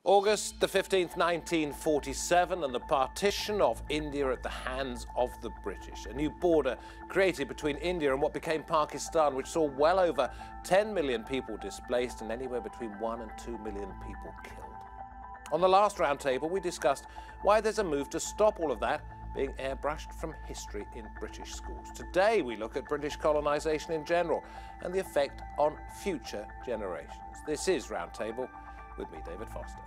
August the 15th, 1947, and the partition of India at the hands of the British. A new border created between India and what became Pakistan, which saw well over 10 million people displaced and anywhere between 1 and 2 million people killed. On the last roundtable, we discussed why there's a move to stop all of that being airbrushed from history in British schools. Today, we look at British colonisation in general and the effect on future generations. This is Roundtable with me, David Foster.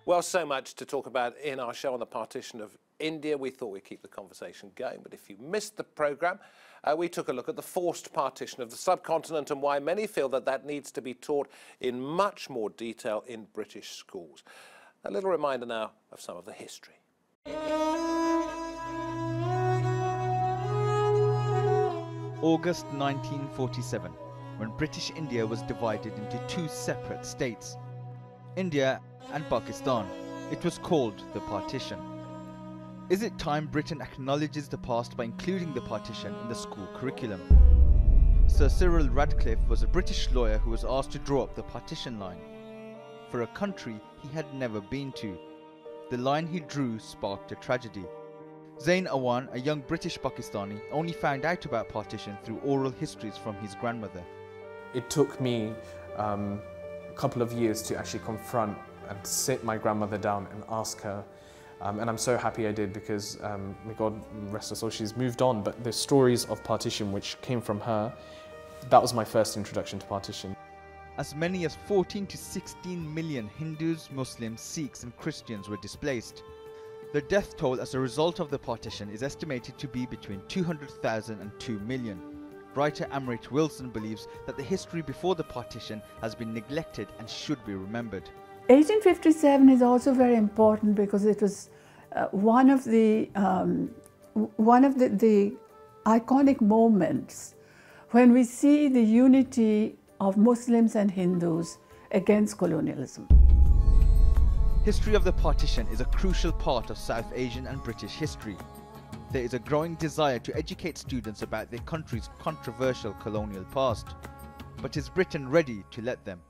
Well, so much to talk about in our show on the partition of India. We thought we'd keep the conversation going, but if you missed the programme, we took a look at the forced partition of the subcontinent and why many feel that that needs to be taught in much more detail in British schools. A little reminder now of some of the history. August 1947, when British India was divided into two separate states, India and Pakistan. It was called the partition. Is it time Britain acknowledges the past by including the partition in the school curriculum? Sir Cyril Radcliffe was a British lawyer who was asked to draw up the partition line for a country he had never been to. The line he drew sparked a tragedy. Zain Awan, a young British Pakistani, only found out about partition through oral histories from his grandmother. It took me a couple of years to actually confront and sit my grandmother down and ask her. And I'm so happy I did because, may God rest her soul, she's moved on, but the stories of partition which came from her, that was my first introduction to partition. As many as 14 to 16 million Hindus, Muslims, Sikhs and Christians were displaced. The death toll as a result of the partition is estimated to be between 200,000 and 2 million. Writer Amrit Wilson believes that the history before the partition has been neglected and should be remembered. 1857 is also very important because it was one of the iconic moments when we see the unity of Muslims and Hindus against colonialism. History of the partition is a crucial part of South Asian and British history. There is a growing desire to educate students about their country's controversial colonial past. But is Britain ready to let them?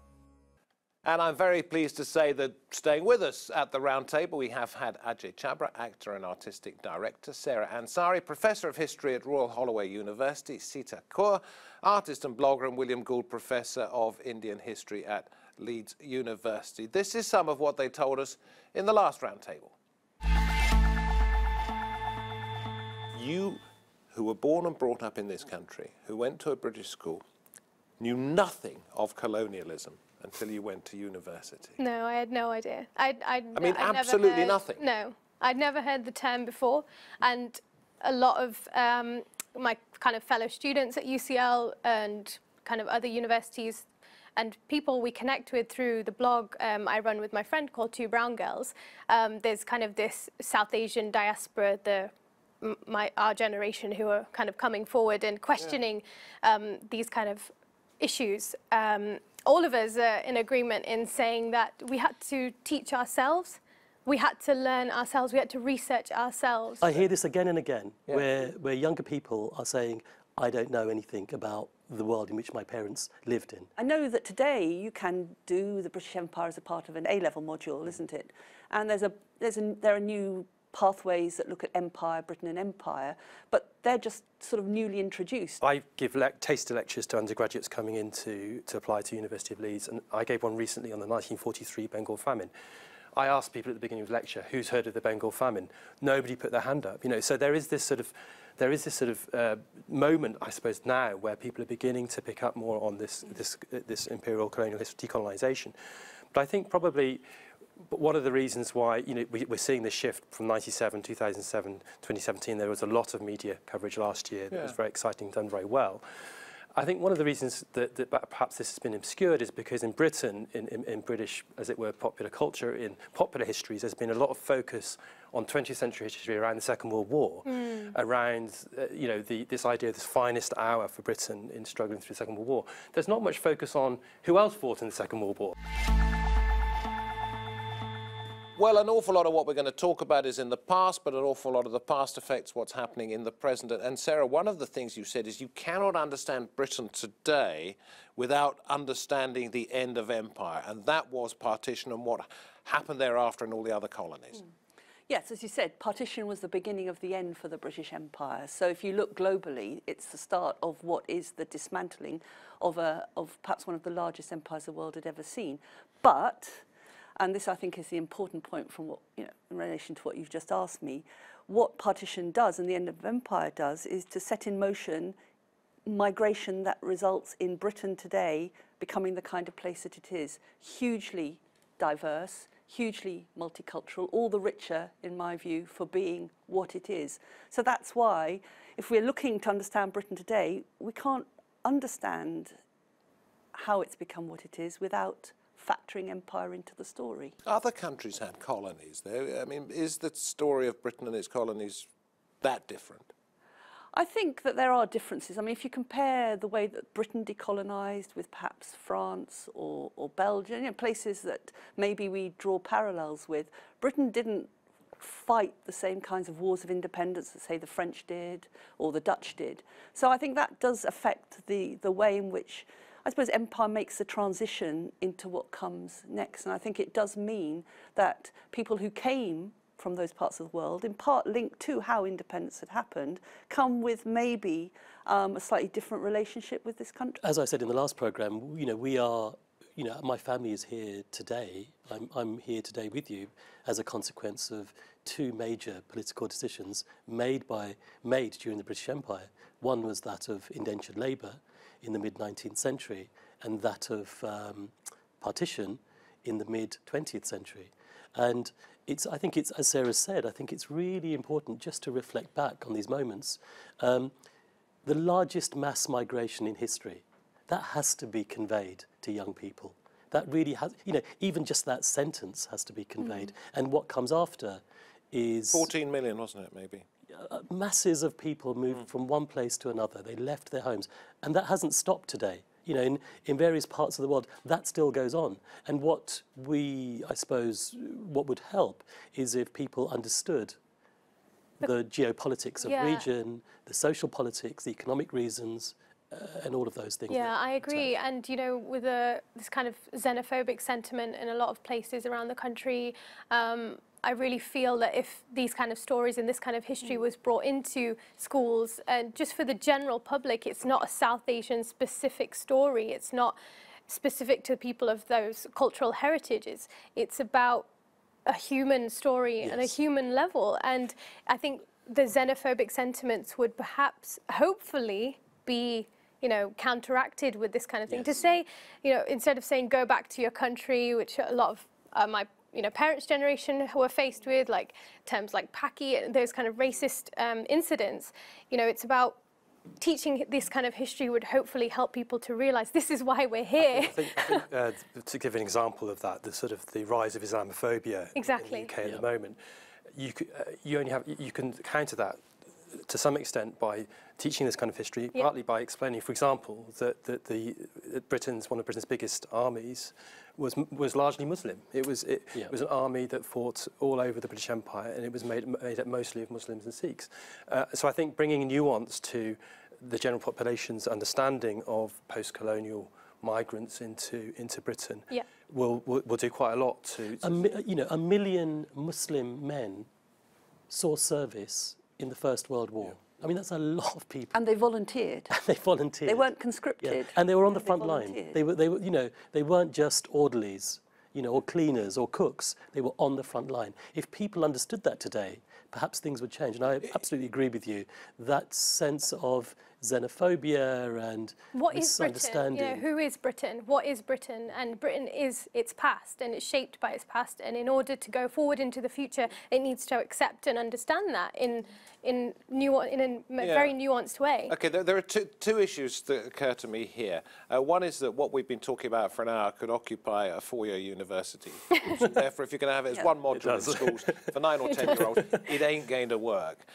And I'm very pleased to say that staying with us at the round table, we have had Ajay Chhabra, actor and artistic director, Sarah Ansari, Professor of History at Royal Holloway University, Seetal Kaur, artist and blogger, and William Gould, Professor of Indian History at Leeds University. This is some of what they told us in the last round table. You, who were born and brought up in this country, who went to a British school, knew nothing of colonialism until you went to university. No, I had no idea. I mean, absolutely nothing. No, I'd never heard the term before, and a lot of my kind of fellow students at UCL and kind of other universities and people we connect with through the blog I run with my friend called Two Brown Girls, there's kind of this South Asian diaspora, our generation who are kind of coming forward and questioning these kind of issues. All of us are in agreement in saying that we had to teach ourselves, we had to learn ourselves, we had to research ourselves. I hear this again and again, where younger people are saying, I don't know anything about the world in which my parents lived in. I know that today you can do the British Empire as a part of an A-level module, isn't it? And there are new pathways that look at empire, Britain and empire, but they're just sort of newly introduced. I give taster lectures to undergraduates coming in to apply to University of Leeds, and I gave one recently on the 1943 Bengal famine. I asked people at the beginning of the lecture, who's heard of the Bengal famine? Nobody put their hand up. You know, so there is this sort of moment, I suppose, now where people are beginning to pick up more on this imperial colonial history, decolonisation. But I think probably one of the reasons why we're seeing this shift from 97, 2007, 2017, there was a lot of media coverage last year that was very exciting, done very well. I think one of the reasons that perhaps this has been obscured is because in Britain, in British, as it were, popular culture, in popular histories, there's been a lot of focus on 20th century history around the Second World War, around this idea of this finest hour for Britain in struggling through the Second World War. There's not much focus on who else fought in the Second World War. Well, an awful lot of what we're going to talk about is in the past, but an awful lot of the past affects what's happening in the present. And Sarah, one of the things you said is you cannot understand Britain today without understanding the end of empire. And that was partition and what happened thereafter in all the other colonies. Yes, as you said, partition was the beginning of the end for the British Empire. So if you look globally, it's the start of what is the dismantling of perhaps one of the largest empires the world had ever seen. But, and this I think is the important point from what, in relation to what you've just asked me, what partition does and the end of empire does is to set in motion migration that results in Britain today becoming the kind of place that it is, hugely diverse, hugely multicultural, all the richer, in my view, for being what it is. So that's why, if we're looking to understand Britain today, we can't understand how it's become what it is without factoring empire into the story. Other countries had colonies, though. I mean, is the story of Britain and its colonies that different? I think that there are differences. I mean, if you compare the way that Britain decolonised with perhaps France or Belgium, places that maybe we draw parallels with, Britain didn't fight the same kinds of wars of independence that, say, the French did or the Dutch did. So I think that does affect the way in which, I suppose, empire makes the transition into what comes next. And I think it does mean that people who came from those parts of the world, in part linked to how independence had happened, come with maybe a slightly different relationship with this country. As I said in the last programme, we are, my family is here today. I'm here today with you as a consequence of two major political decisions made during the British Empire. One was that of indentured labour in the mid-19th century, and that of partition in the mid-20th century. And I think it's, as Sarah said, I think it's really important just to reflect back on these moments. The largest mass migration in history, that has to be conveyed to young people. That really has, even just that sentence has to be conveyed. And what comes after is... 14 million, wasn't it, maybe? Masses of people moved from one place to another. They left their homes. And that hasn't stopped today. In various parts of the world, that still goes on. And what would help is if people understood the geopolitics of region, the social politics, the economic reasons, and all of those things. Yeah, I agree. And, with this kind of xenophobic sentiment in a lot of places around the country, I really feel that if these kind of stories and this kind of history was brought into schools, and just for the general public, it's not a South Asian specific story. It's not specific to people of those cultural heritages. It's about a human story and a human level. And I think the xenophobic sentiments would perhaps, hopefully, be counteracted with this kind of thing. To say, instead of saying go back to your country, which a lot of my parents' generation were faced with, like terms like Paki and those kind of racist incidents, it's about teaching this kind of history would hopefully help people to realise this is why we're here. I think to give an example of that, the rise of Islamophobia in the UK at the moment, you can counter that to some extent by teaching this kind of history, partly by explaining, for example, that Britain's one of Britain's biggest armies was largely Muslim. It was an army that fought all over the British Empire, and it was made up mostly of Muslims and Sikhs. So I think bringing nuance to the general population's understanding of post-colonial migrants into Britain will do quite a lot to... A million Muslim men saw service in the First World War. I mean, that's a lot of people. And they volunteered. They weren't conscripted. And they were on the front line. They were, they weren't just orderlies, or cleaners or cooks. They were on the front line. If people understood that today, perhaps things would change. And I absolutely agree with you. That sense of xenophobia and misunderstanding. Britain? Who is Britain? What is Britain? And Britain is its past, and it's shaped by its past. And in order to go forward into the future, it needs to accept and understand that in a very nuanced way. Okay, there are two issues that occur to me here. One is that what we've been talking about for an hour could occupy a four-year university. Therefore, if you're going to have it as one module in schools for 9 or 10-year-olds, it ain't going to work.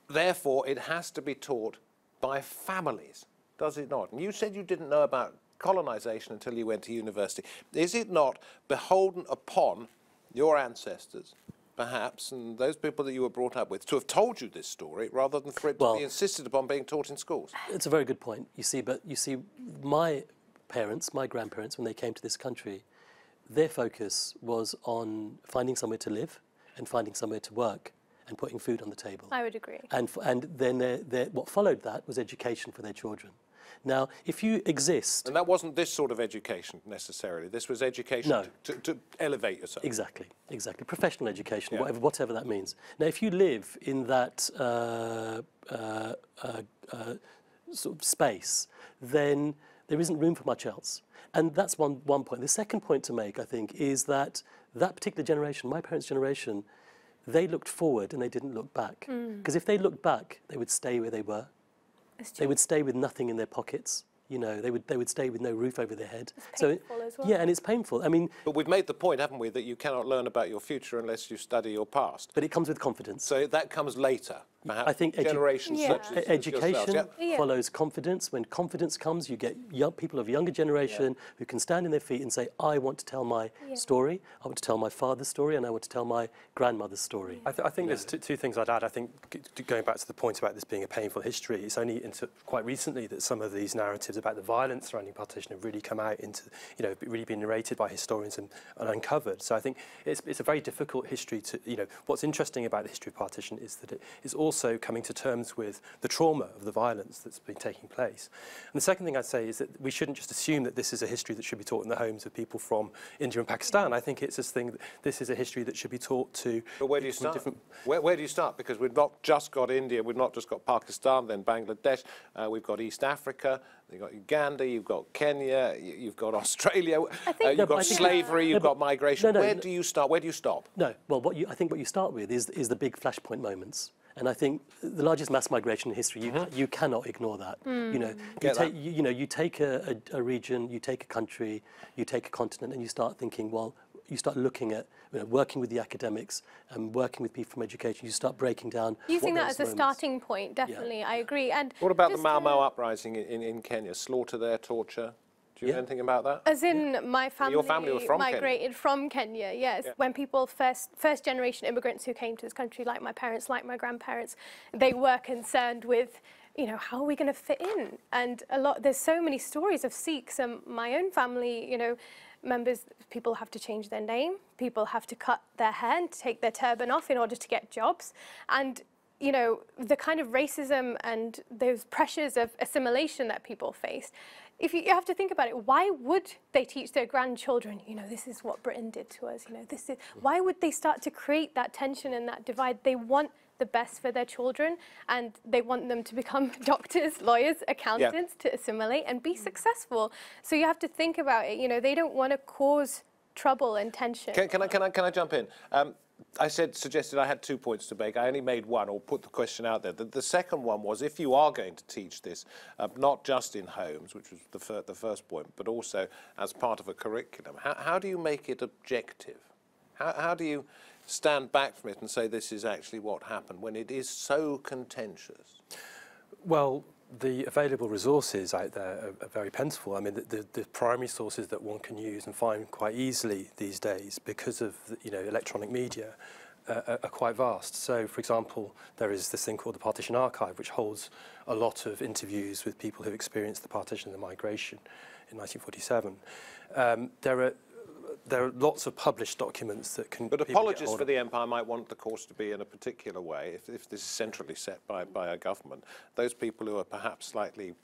Therefore, it has to be taught by families, does it not? And you said you didn't know about colonisation until you went to university. Is it not beholden upon your ancestors, perhaps, and those people that you were brought up with, to have told you this story rather than for it to be insisted upon being taught in schools? It's a very good point, you see, but you see, my parents, my grandparents, when they came to this country, their focus was on finding somewhere to live and finding somewhere to work and putting food on the table. I would agree. And then what followed that was education for their children. Now, if you exist... And that wasn't this sort of education, necessarily. This was education to elevate yourself. Exactly, exactly. Professional education, whatever that means. Now, if you live in that sort of space, then there isn't room for much else. And that's one point. The second point to make, I think, is that particular generation, my parents' generation, they looked forward and they didn't look back. Because if they looked back, they would stay where they were. They would stay with nothing in their pockets. You know, they would stay with no roof over their head. It's painful as well. Yeah, and it's painful. I mean, but we've made the point, haven't we, that you cannot learn about your future unless you study your past. But it comes with confidence. So that comes later, perhaps. I think generations such as education follows confidence. When confidence comes, you get people of younger generation who can stand on their feet and say, I want to tell my story, I want to tell my father's story, and I want to tell my grandmother's story. I think there's two things I'd add. I think going back to the point about this being a painful history, it's only quite recently that some of these narratives about the violence surrounding partition have really come out into, really been narrated by historians and uncovered. So I think it's a very difficult history to, what's interesting about the history of partition is that it is also coming to terms with the trauma of the violence that's been taking place. And the second thing I'd say is that we shouldn't just assume that this is a history that should be taught in the homes of people from India and Pakistan. I think it's this thing that this is a history that should be taught to... But where do you start? Where do you start? Because we've not just got India, we've not just got Pakistan, then Bangladesh, we've got East Africa, you've got Uganda, you've got Kenya, you've got Australia, you've got slavery, you've got migration. Where do you start? Where do you stop? No, well, I think what you start with is the big flashpoint moments. And I think the largest mass migration in history, you cannot ignore that. You take a region, you take a country, you take a continent, and you start thinking, well, you start looking at working with the academics and working with people from education. You start breaking down. Using that as a starting point, definitely, I agree. And what about the Mau Mau uprising in Kenya? Slaughter there, torture. Do you know anything about that? As in, my family, your family was from migrated from Kenya, yes. Yeah. When people, first generation immigrants who came to this country, like my parents, like my grandparents, they were concerned with, how are we going to fit in? And there's so many stories of Sikhs, and my own family, members, people have to change their name, people have to cut their hair and take their turban off in order to get jobs. And the kind of racism and those pressures of assimilation that people face, if you have to think about it, why would they teach their grandchildren, this is what Britain did to us, why would they start to create that tension and that divide? They want the best for their children, and they want them to become doctors, lawyers, accountants, to assimilate and be successful. So you have to think about it, they don't want to cause trouble and tension. Can I jump in? I suggested I had 2 points to make. I only made one, or put the question out there. The second one was, if you are going to teach this, not just in homes, which was the first point, but also as part of a curriculum, how do you make it objective? How do you stand back from it and say this is actually what happened when it is so contentious? Well, the available resources out there are very plentiful. I mean, the primary sources that one can use and find quite easily these days, because of electronic media, are quite vast. So, for example, there is this thing called the Partition Archive, which holds a lot of interviews with people who experienced the partition and the migration in 1947. There are lots of published documents that can... But apologists for the empire might want the course to be in a particular way, if this is centrally set by a government. Those people who are perhaps slightly,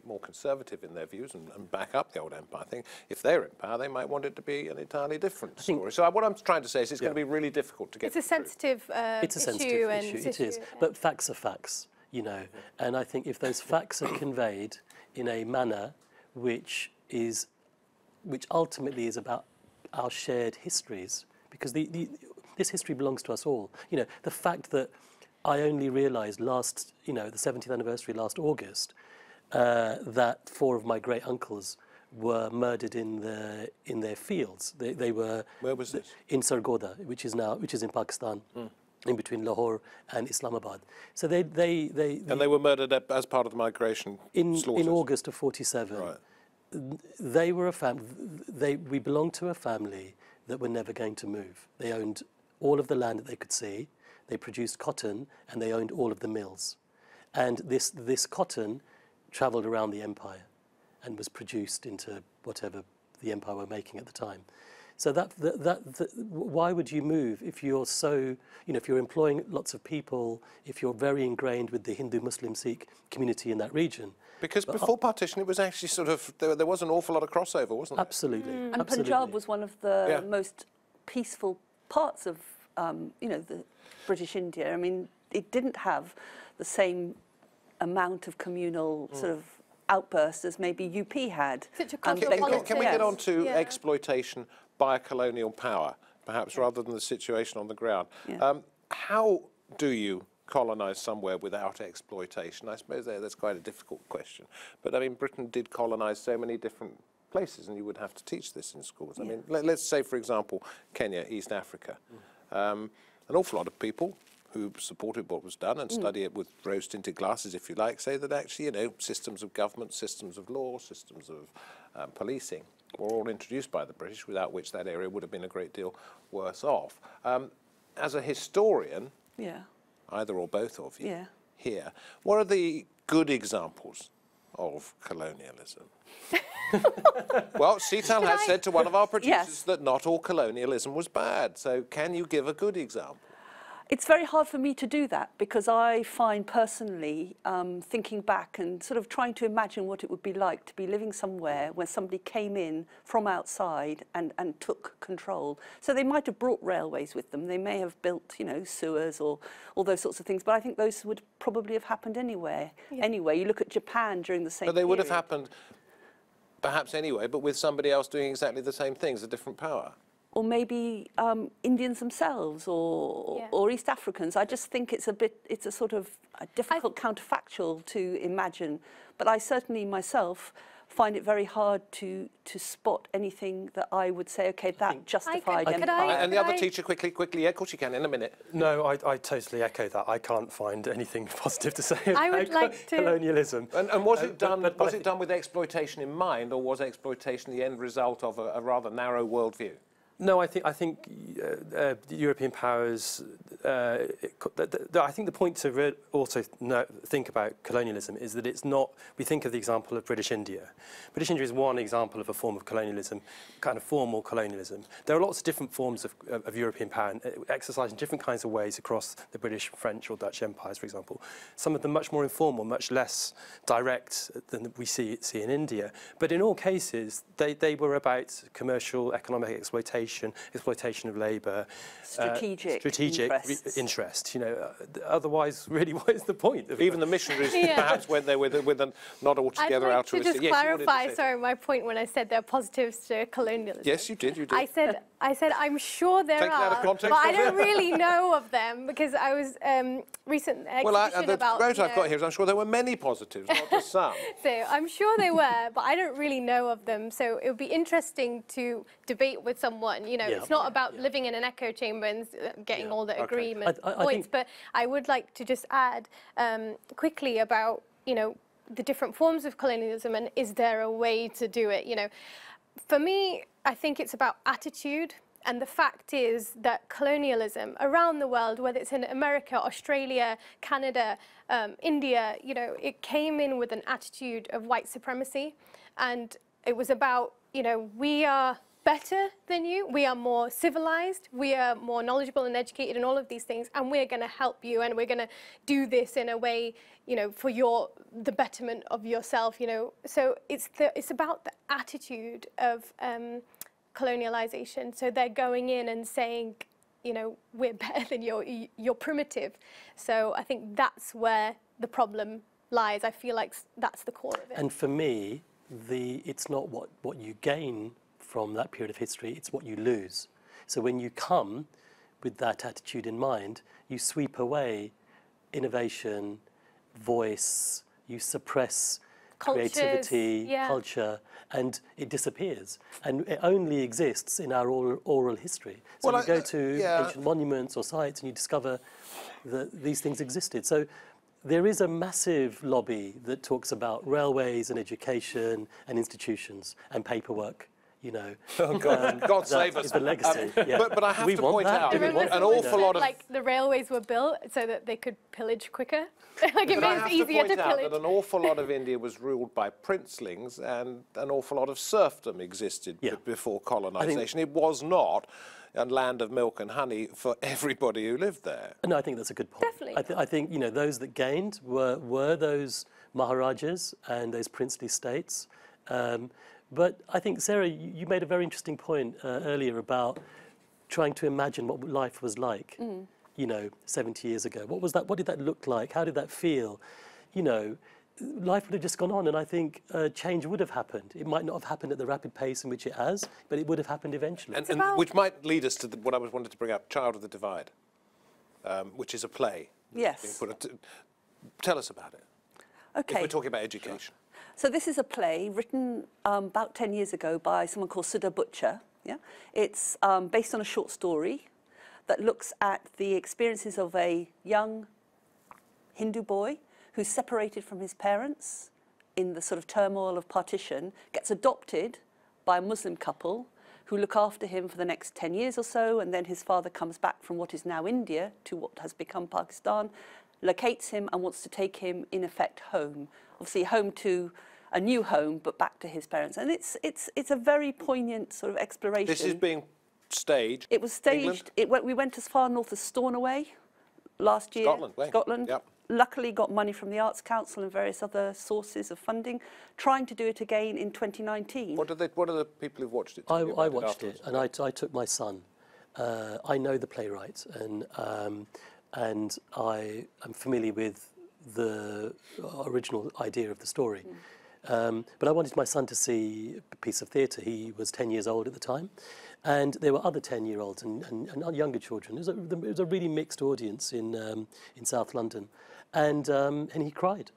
more conservative in their views and back up the old empire thing, if they're in power, they might want it to be an entirely different story. So what I'm trying to say is it's going to be really difficult to get It's a sensitive issue. It is, but facts are facts, and I think if those facts are conveyed in a manner which ultimately is about our shared histories, because this history belongs to us all. The fact that I only realised the 70th anniversary last August, that 4 of my great uncles were murdered in their fields. They were... Where was this? In Sargodha, which is in Pakistan. In between Lahore and Islamabad. So they were murdered as part of the migration in slaughters. August of 47. Right. They were a family. We belonged to a family that were never going to move. They owned all of the land that they could see, they produced cotton, and they owned all of the mills. And this cotton travelled around the empire and was produced into whatever the empire were making at the time. So why would you move if you're so, if you're employing lots of people, if you're very ingrained with the Hindu, Muslim, Sikh community in that region? Because before partition, it was actually sort of, there was an awful lot of crossover, wasn't there? Absolutely. And absolutely. Punjab was one of the most peaceful parts of, the British India. I mean, it didn't have the same amount of communal sort of outbursts as maybe UP had. Such a Can we get on to exploitation by a colonial power, perhaps rather than the situation on the ground? Yeah. How do you colonise somewhere without exploitation? I suppose that's quite a difficult question. But I mean, Britain did colonise so many different places, and you would have to teach this in schools. I mean, let's say, for example, Kenya, East Africa. An awful lot of people who supported what was done and study it with rose-tinted glasses, if you like, say that actually, systems of government, systems of law, systems of policing were all introduced by the British, without which that area would have been a great deal worse off. As a historian, either or both of you here, what are the good examples of colonialism? Well, Seetal has said to one of our producers that not all colonialism was bad. So can you give a good example? It's very hard for me to do that because I find personally, thinking back and sort of trying to imagine what it would be like to be living somewhere where somebody came in from outside and took control. So they might have brought railways with them. They may have built, sewers or all those sorts of things. But I think those would probably have happened anywhere. Anyway, you look at Japan during the same period. But they would have happened perhaps anyway, but with somebody else doing exactly the same things, a different power. Or maybe Indians themselves or East Africans. I just think it's a sort of a difficult counterfactual to imagine. But I certainly myself find it very hard to spot anything that I would say, okay, that justified empire. And the other teacher, quickly, yeah, of course you can, in a minute. No, I totally echo that. I can't find anything positive to say about colonialism. And was it done with exploitation in mind, or was exploitation the end result of a rather narrow worldview? No, I think the European powers. I think the point to also think about colonialism is that it's not. We think of the example of British India. British India is one example of a form of colonialism, kind of formal colonialism. There are lots of different forms of European power exercised in different kinds of ways across the British, French, or Dutch empires, for example. Some of them much more informal, much less direct than we see in India. But in all cases, they were about commercial, economic exploitation of labour, strategic interest. Otherwise, really, what is the point? Even the missionaries perhaps went there with a not altogether altruistic. To just clarify, sorry, my point when I said there are positives to colonialism. Yes, you did. I said I'm sure there are, but I don't really know of them because I was recent exhibition about. The quote I've got here is I'm sure there were many positives, not just some. So I'm sure they were, but I don't really know of them. So it would be interesting to debate with someone. It's not about living in an echo chamber and getting all the agreement points, but I would like to just add quickly about, the different forms of colonialism and is there a way to do it? For me, I think it's about attitude. And the fact is that colonialism around the world, whether it's in America, Australia, Canada, India, it came in with an attitude of white supremacy. And it was about, we are better than you, we are more civilized, we are more knowledgeable and educated and all of these things, and we're going to help you and we're going to do this in a way, for the betterment of yourself, So it's about the attitude of colonialization. So they're going in and saying, we're better than you're primitive. So I think that's where the problem lies. I feel like that's the core of it. And for me, it's not what you gain from that period of history, it's what you lose. So when you come with that attitude in mind, you sweep away innovation, voice, you suppress creativity, culture, and it disappears. And it only exists in our oral history. So you go to ancient monuments or sites and you discover that these things existed. So there is a massive lobby that talks about railways and education and institutions and paperwork. you know. Oh, God, God save us. Is the legacy. Yeah. But I have to point out, an awful lot of... Like, the railways were built so that they could pillage quicker. Like, it made it easier to pillage. That an awful lot of India was ruled by princelings, and an awful lot of serfdom existed before colonisation. It was not a land of milk and honey for everybody who lived there. No, I think that's a good point. Definitely. I think, you know, those that gained were those Maharajas and those princely states. But I think, Sarah, you made a very interesting point earlier about trying to imagine what life was like, you know, 70 years ago. What was that? What did that look like? How did that feel? You know, life would have just gone on, and I think change would have happened. It might not have happened at the rapid pace in which it has, but it would have happened eventually. And which might lead us to what I wanted to bring up, Child of the Divide, which is a play. Yes. Tell us about it. Okay. If we're talking about education. Sure. So this is a play written about 10 years ago by someone called Sudha Butcher. Yeah? It's based on a short story that looks at the experiences of a young Hindu boy who's separated from his parents in the sort of turmoil of partition, gets adopted by a Muslim couple who look after him for the next 10 years or so, and then his father comes back from what is now India to what has become Pakistan, locates him and wants to take him, in effect, home. Obviously home to a new home, but back to his parents. And it's a very poignant sort of exploration. This is being staged. It was staged. We went as far north as Stornoway last year. Scotland. Yep. Luckily got money from the Arts Council and various other sources of funding, trying to do it again in 2019. What are the people who've watched it? I watched it, and I took my son. I know the playwright, and I am familiar with the original idea of the story. But I wanted my son to see a piece of theatre. He was 10 years old at the time, and there were other 10-year-olds and younger children. It was a really mixed audience in South London, and he cried,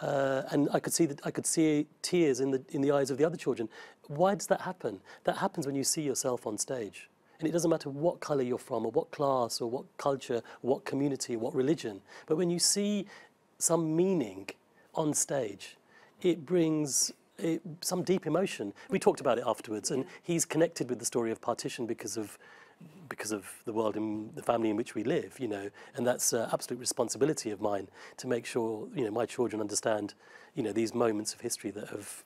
and I could see tears in the eyes of the other children. Why does that happen? That happens when you see yourself on stage. And it doesn't matter what colour you're from, or what class, or what culture, or what community, or what religion. But when you see some meaning on stage, it brings some deep emotion. We talked about it afterwards, and he's connected with the story of partition because of the world and the family in which we live, you know. And that's absolute responsibility of mine to make sure, you know, my children understand, you know, these moments of history that have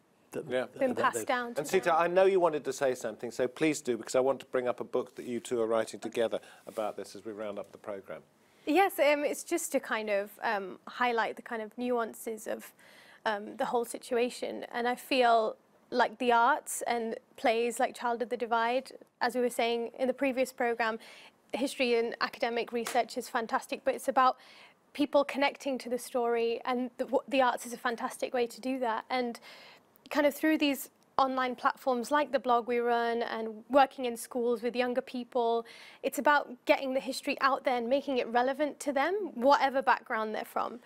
been passed down. And Seetal, I know you wanted to say something, so please do, because I want to bring up a book that you two are writing together about this as we round up the programme. Yes, it's just to kind of highlight the kind of nuances of the whole situation. And I feel like the arts and plays like Child of the Divide, as we were saying in the previous programme, history and academic research is fantastic, but it's about people connecting to the story, and the arts is a fantastic way to do that. And kind of through these online platforms like the blog we run and working in schools with younger people, it's about getting the history out there and making it relevant to them, whatever background they're from.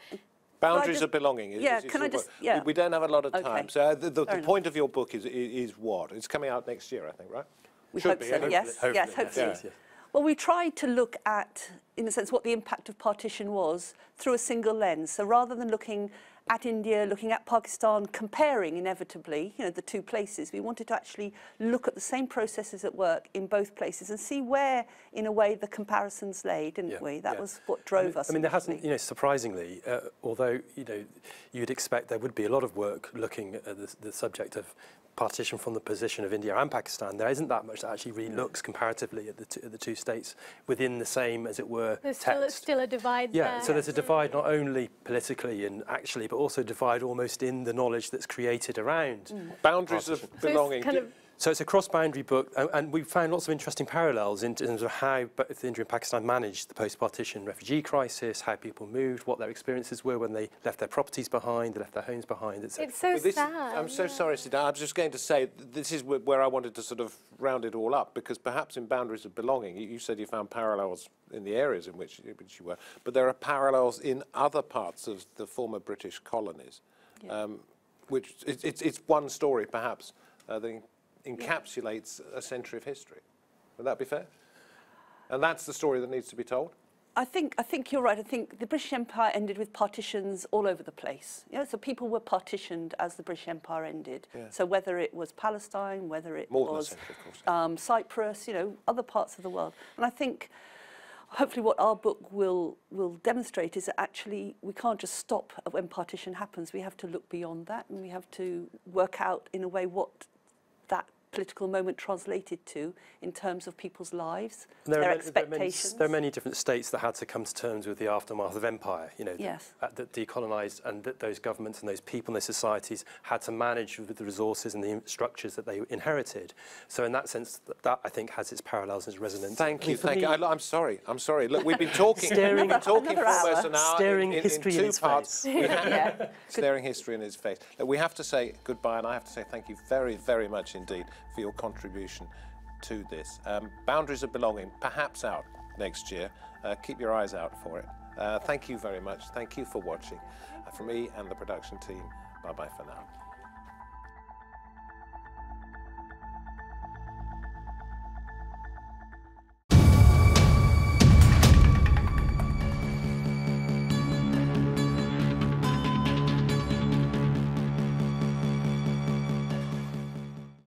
Boundaries of belonging. We don't have a lot of time. Okay. So the point of your book is what? It's coming out next year, I think, right? We hope so, yes. Yes, hopefully. Yeah. Well, we tried to look at, in a sense, what the impact of partition was through a single lens. So rather than looking at India, looking at Pakistan, comparing inevitably, you know, the two places, we wanted to actually look at the same processes at work in both places and see where, in a way, the comparisons lay, didn't we? That was what drove us. I mean, there hasn't, you know, surprisingly, although, you know, you'd expect there would be a lot of work looking at the subject of partition from the position of India and Pakistan, there isn't that much that actually really looks comparatively at the two states within the same, as it were, there's text. Still a divide there. Yeah, so there's a divide not only politically and actually, but also a divide almost in the knowledge that's created around boundaries of belonging. So it's a cross-boundary book, and we've found lots of interesting parallels in terms of how both India and Pakistan managed the post-partition refugee crisis, how people moved, what their experiences were when they left their properties behind, they left their homes behind, etc. It's so sad. I'm so sorry, Seetal. I was just going to say, this is where I wanted to sort of round it all up, because perhaps in boundaries of belonging, you said you found parallels in the areas in which you were, but there are parallels in other parts of the former British colonies, which it's one story, perhaps, that encapsulates a century of history. Would that be fair? And that's the story that needs to be told? I think you're right. I think the British Empire ended with partitions all over the place. You know, so people were partitioned as the British Empire ended. Yeah. So whether it was Palestine, whether it was Cyprus, you know, other parts of the world. And I think hopefully what our book will demonstrate is that actually we can't just stop when partition happens. We have to look beyond that, and we have to work out in a way what that political moment translated to in terms of people's lives, their expectations. There are many different states that had to come to terms with the aftermath of empire, you know, yes. that decolonised, and that those governments and those people and those societies had to manage with the resources and the structures that they inherited. So in that sense, that I think has its parallels and its resonance. Thank you, thank you. I'm sorry. Look, we've been talking, for almost an hour staring in history two in its parts. face. Staring history in its face. Look, we have to say goodbye, and I have to say thank you very, very much indeed for your contribution to this. Boundaries of Belonging, perhaps out next year. Keep your eyes out for it. Thank you very much. Thank you for watching. From me and the production team, bye-bye for now.